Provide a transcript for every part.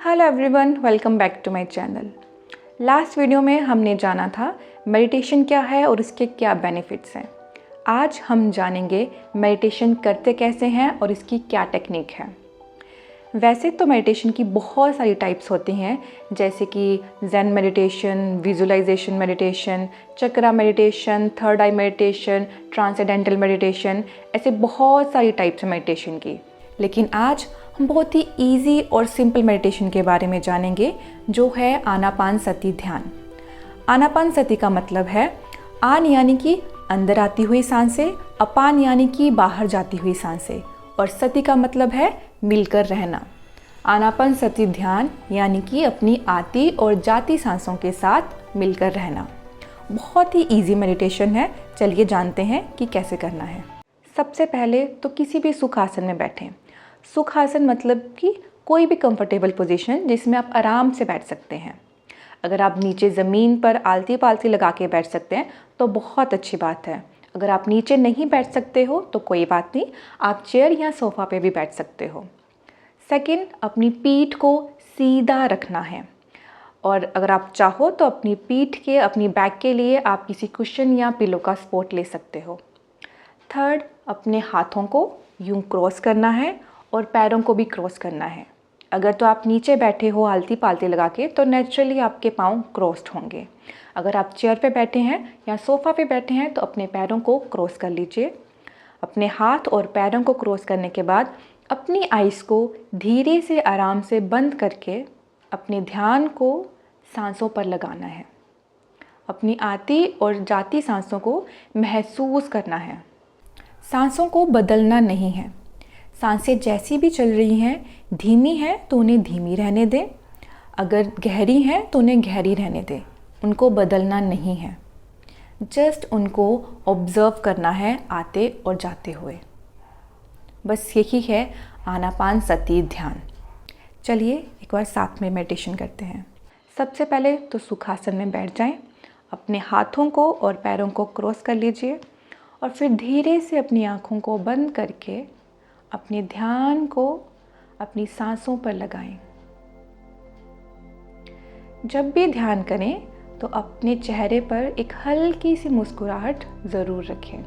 Hello everyone, welcome back to my channel. Last video में हमने जाना था मेडिटेशन क्या है और इसके क्या बेनिफिट्स हैं। आज हम जानेंगे मेडिटेशन करते कैसे हैं और इसकी क्या टेक्निक है। वैसे तो मेडिटेशन की बहुत सारी टाइप्स होती हैं, जैसे कि ज़ेन मेडिटेशन, विजुअलाइजेशन मेडिटेशन, चक्रा मेडिटेशन, थर्ड आई मेडिटेशन, ट्रांसेंडेंटल मेडिटेशन, ऐसे बहुत सारी टाइप्स हैं मेडिटेशन की। लेकिन आज हम बहुत ही इजी और सिंपल मेडिटेशन के बारे में जानेंगे, जो है आनापानसति ध्यान। आनापानसति का मतलब है आन यानी कि अंदर आती हुई सांसें, अपान यानी कि बाहर जाती हुई सांसें, और सति का मतलब है मिलकर रहना। आनापानसति ध्यान यानी कि अपनी आती और जाती सांसों के साथ मिलकर रहना। बहुत ही इजी मेडिटेशन है। चलिए जानते हैं कि कैसे करना है। सबसे पहले तो किसी भी सुखासन में बैठें। सुखासन मतलब कि कोई भी कंफर्टेबल पोजीशन जिसमें आप आराम से बैठ सकते हैं। अगर आप नीचे ज़मीन पर आलती पालती लगा के बैठ सकते हैं तो बहुत अच्छी बात है। अगर आप नीचे नहीं बैठ सकते हो तो कोई बात नहीं, आप चेयर या सोफ़ा पे भी बैठ सकते हो। सेकंड, अपनी पीठ को सीधा रखना है, और अगर आप चाहो तो अपनी पीठ के, अपनी बैक के लिए आप किसी कुशन या पिलो का सपोर्ट ले सकते हो। थर्ड, अपने हाथों को यूं क्रॉस करना है और पैरों को भी क्रॉस करना है। अगर तो आप नीचे बैठे हो आलती पालती लगा के तो नेचुरली आपके पाँव क्रॉस्ड होंगे। अगर आप चेयर पे बैठे हैं या सोफ़ा पे बैठे हैं तो अपने पैरों को क्रॉस कर लीजिए। अपने हाथ और पैरों को क्रॉस करने के बाद अपनी आइज़ को धीरे से आराम से बंद करके अपने ध्यान को सांसों पर लगाना है। अपनी आती और जाती सांसों को महसूस करना है। सांसों को बदलना नहीं है। सांसें जैसी भी चल रही हैं, धीमी हैं तो उन्हें धीमी रहने दें, अगर गहरी हैं तो उन्हें गहरी रहने दें। उनको बदलना नहीं है, जस्ट उनको ऑब्ज़र्व करना है आते और जाते हुए। बस यही है आनापानसति ध्यान। चलिए एक बार साथ में मेडिटेशन करते हैं। सबसे पहले तो सुखासन में बैठ जाएं। अपने हाथों को और पैरों को क्रॉस कर लीजिए और फिर धीरे से अपनी आँखों को बंद करके अपने ध्यान को अपनी सांसों पर लगाएं। जब भी ध्यान करें तो अपने चेहरे पर एक हल्की सी मुस्कुराहट ज़रूर रखें।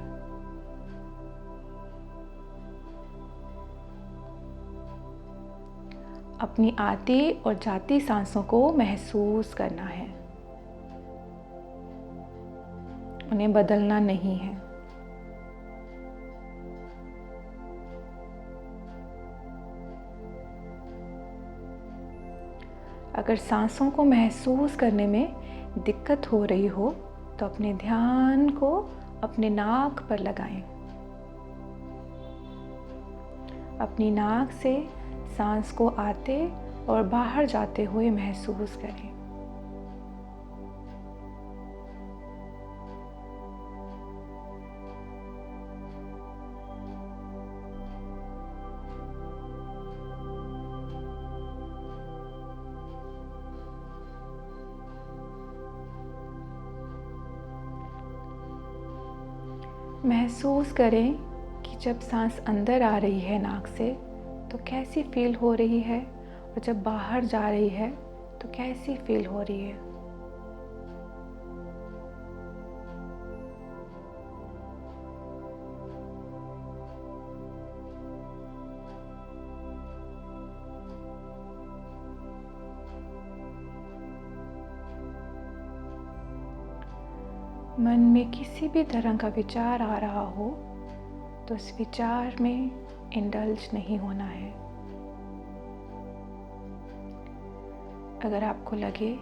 अपनी आती और जाती सांसों को महसूस करना है, उन्हें बदलना नहीं है। अगर सांसों को महसूस करने में दिक्कत हो रही हो तो अपने ध्यान को अपने नाक पर लगाएं। अपनी नाक से सांस को आते और बाहर जाते हुए महसूस करें। महसूस करें कि जब सांस अंदर आ रही है नाक से तो कैसी फील हो रही है, और जब बाहर जा रही है तो कैसी फील हो रही है। मन में किसी भी तरह का विचार आ रहा हो तो उस विचार में इंडल्ज नहीं होना है। अगर आपको लगे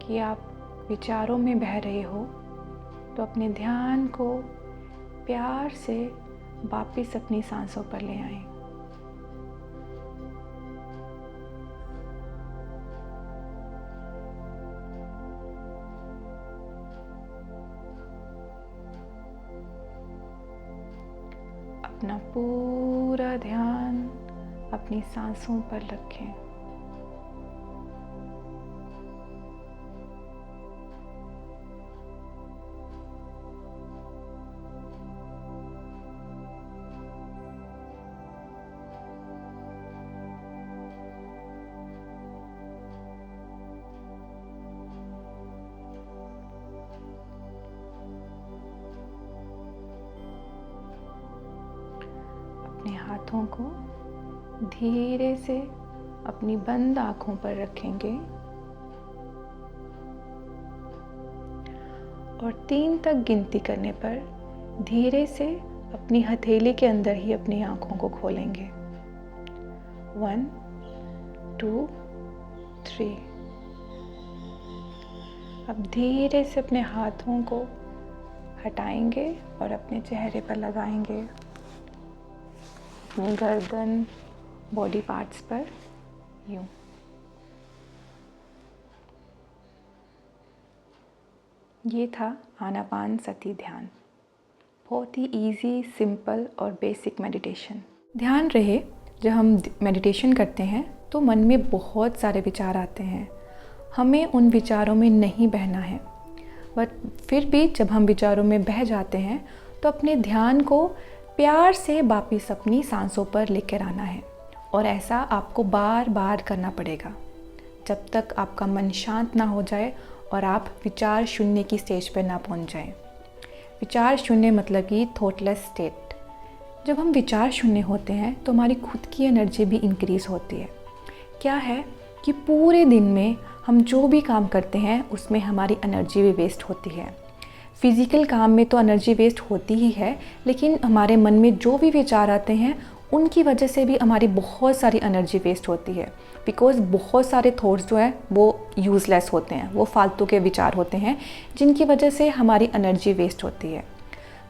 कि आप विचारों में बह रहे हो तो अपने ध्यान को प्यार से वापस अपनी सांसों पर ले आएं। अपना पूरा ध्यान अपनी सांसों पर रखें। हाथों को धीरे से अपनी बंद आँखों पर रखेंगे और 3 तक गिनती करने पर धीरे से अपनी हथेली के अंदर ही अपनी आँखों को खोलेंगे। 1 2 3। अब धीरे से अपने हाथों को हटाएंगे और अपने चेहरे पर लगाएंगे, अपनी गर्दन, बॉडी पार्ट्स पर यूं। ये था आनापानसती ध्यान। बहुत ही इजी, सिंपल और बेसिक मेडिटेशन। ध्यान रहे, जब हम मेडिटेशन करते हैं तो मन में बहुत सारे विचार आते हैं। हमें उन विचारों में नहीं बहना है, बट फिर भी जब हम विचारों में बह जाते हैं तो अपने ध्यान को प्यार से वापस अपनी सांसों पर लेकर आना है। और ऐसा आपको बार बार करना पड़ेगा जब तक आपका मन शांत ना हो जाए और आप विचार शून्य की स्टेज पर ना पहुंच जाएं। विचार शून्य मतलब कि थॉटलेस स्टेट। जब हम विचार शून्य होते हैं तो हमारी खुद की एनर्जी भी इंक्रीज़ होती है। क्या है कि पूरे दिन में हम जो भी काम करते हैं उसमें हमारी एनर्जी भी वेस्ट होती है। फिज़िकल काम में तो एनर्जी वेस्ट होती ही है, लेकिन हमारे मन में जो भी विचार आते हैं उनकी वजह से भी हमारी बहुत सारी एनर्जी वेस्ट होती है। बिकॉज़ बहुत सारे थॉट्स जो हैं वो यूज़लेस होते हैं, वो फालतू के विचार होते हैं जिनकी वजह से हमारी एनर्जी वेस्ट होती है।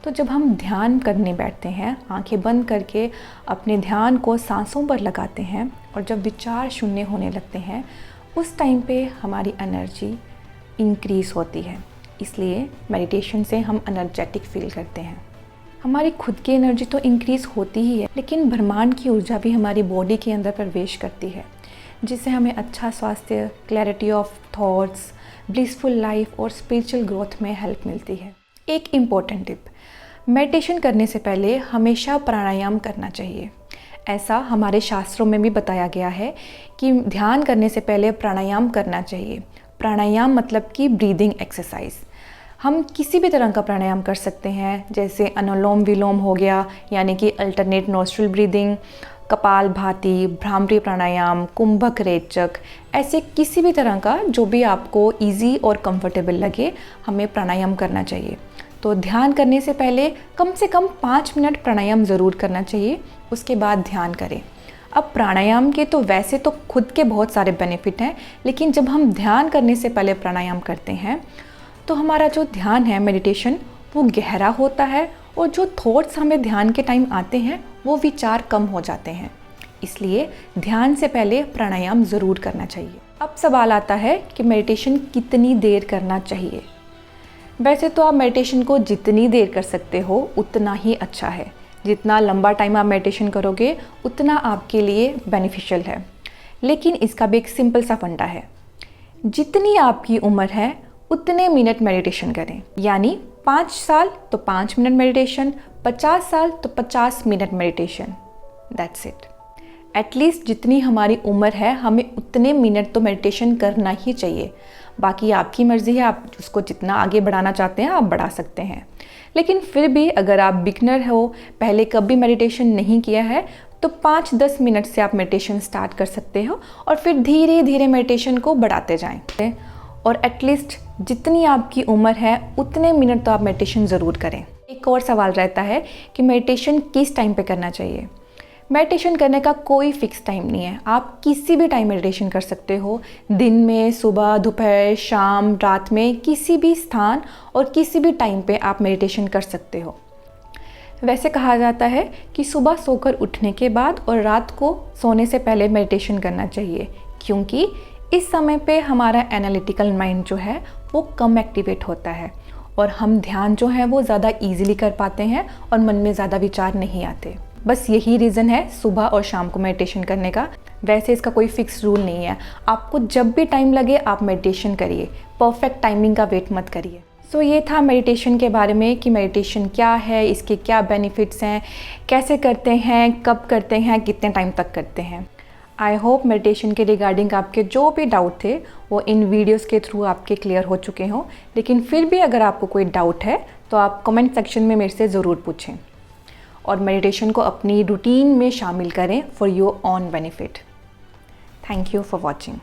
तो जब हम ध्यान करने बैठते हैं, आंखें बंद करके अपने ध्यान को सांसों पर लगाते हैं और जब विचार शून्य होने लगते हैं उस टाइम पे हमारी एनर्जी इंक्रीज़ होती है। इसलिए मेडिटेशन से हम एनर्जेटिक फील करते हैं। हमारी खुद की एनर्जी तो इंक्रीज़ होती ही है, लेकिन ब्रह्मांड की ऊर्जा भी हमारी बॉडी के अंदर प्रवेश करती है, जिससे हमें अच्छा स्वास्थ्य, clarity of thoughts, blissful life और स्पिरिचुअल ग्रोथ में हेल्प मिलती है। एक इम्पॉर्टेंट टिप, मेडिटेशन करने से पहले हमेशा प्राणायाम करना चाहिए। ऐसा हमारे शास्त्रों में भी बताया गया है कि ध्यान करने से पहले प्राणायाम करना चाहिए। प्राणायाम मतलब कि ब्रीदिंग एक्सरसाइज। हम किसी भी तरह का प्राणायाम कर सकते हैं, जैसे अनुलोम विलोम हो गया, यानी कि alternate nostril breathing, kapalbhati, bhramari pranayama, kumbhaka rechaka, ऐसे किसी भी तरह का जो भी आपको इजी और कंफर्टेबल लगे, हमें प्राणायाम करना चाहिए। तो ध्यान करने से पहले कम से कम 5 मिनट प्राणायाम ज़रूर करना चाहिए, उसके बाद ध्यान करें। अब प्राणायाम के तो वैसे तो खुद के बहुत सारे बेनिफिट हैं, लेकिन जब हम ध्यान करने से पहले प्राणायाम करते हैं तो हमारा जो ध्यान है, मेडिटेशन, वो गहरा होता है और जो थॉट्स हमें ध्यान के टाइम आते हैं वो विचार कम हो जाते हैं। इसलिए ध्यान से पहले प्राणायाम ज़रूर करना चाहिए। अब सवाल आता है कि मेडिटेशन कितनी देर करना चाहिए। वैसे तो आप मेडिटेशन को जितनी देर कर सकते हो उतना ही अच्छा है। जितना लंबा टाइम आप मेडिटेशन करोगे उतना आपके लिए बेनिफिशियल है। लेकिन इसका भी एक सिंपल सा फंडा है, जितनी आपकी उम्र है उतने मिनट मेडिटेशन करें। यानी 5 साल तो 5 मिनट मेडिटेशन, 50 साल तो 50 minute meditation. That's it. At least जितनी हमारी उम्र है हमें उतने मिनट तो मेडिटेशन करना ही चाहिए। बाकी आपकी मर्ज़ी है, आप उसको जितना आगे बढ़ाना चाहते हैं आप बढ़ा सकते हैं। लेकिन फिर भी अगर आप बिगनर हो, पहले कभी मेडिटेशन नहीं किया है, तो 5-10 मिनट से आप मेडिटेशन स्टार्ट कर सकते हो और फिर धीरे धीरे मेडिटेशन को बढ़ाते जाएं। और एटलीस्ट जितनी आपकी उम्र है उतने मिनट तो आप मेडिटेशन ज़रूर करें। एक और सवाल रहता है कि मेडिटेशन किस टाइम पे करना चाहिए। मेडिटेशन करने का कोई फिक्स टाइम नहीं है, आप किसी भी टाइम मेडिटेशन कर सकते हो। दिन में, सुबह, दोपहर, शाम, रात में, किसी भी स्थान और किसी भी टाइम पे आप मेडिटेशन कर सकते हो। वैसे कहा जाता है कि सुबह सोकर उठने के बाद और रात को सोने से पहले मेडिटेशन करना चाहिए, क्योंकि इस समय पे हमारा एनालिटिकल माइंड जो है वो कम एक्टिवेट होता है और हम ध्यान जो है वो ज़्यादा ईजिली कर पाते हैं और मन में ज़्यादा विचार नहीं आते। बस यही रीज़न है सुबह और शाम को मेडिटेशन करने का। वैसे इसका कोई फिक्स रूल नहीं है, आपको जब भी टाइम लगे आप मेडिटेशन करिए, परफेक्ट टाइमिंग का वेट मत करिए। सो ये था मेडिटेशन के बारे में कि मेडिटेशन क्या है, इसके क्या बेनिफिट्स हैं, कैसे करते हैं, कब करते हैं, कितने टाइम तक करते हैं। आई होप मेडिटेशन के रिगार्डिंग आपके जो भी डाउट थे वो इन वीडियोस के थ्रू आपके क्लियर हो चुके हों। लेकिन फिर भी अगर आपको कोई डाउट है तो आप कमेंट सेक्शन में मेरे से ज़रूर पूछें। और मेडिटेशन को अपनी रूटीन में शामिल करें for your own benefit. Thank you for watching.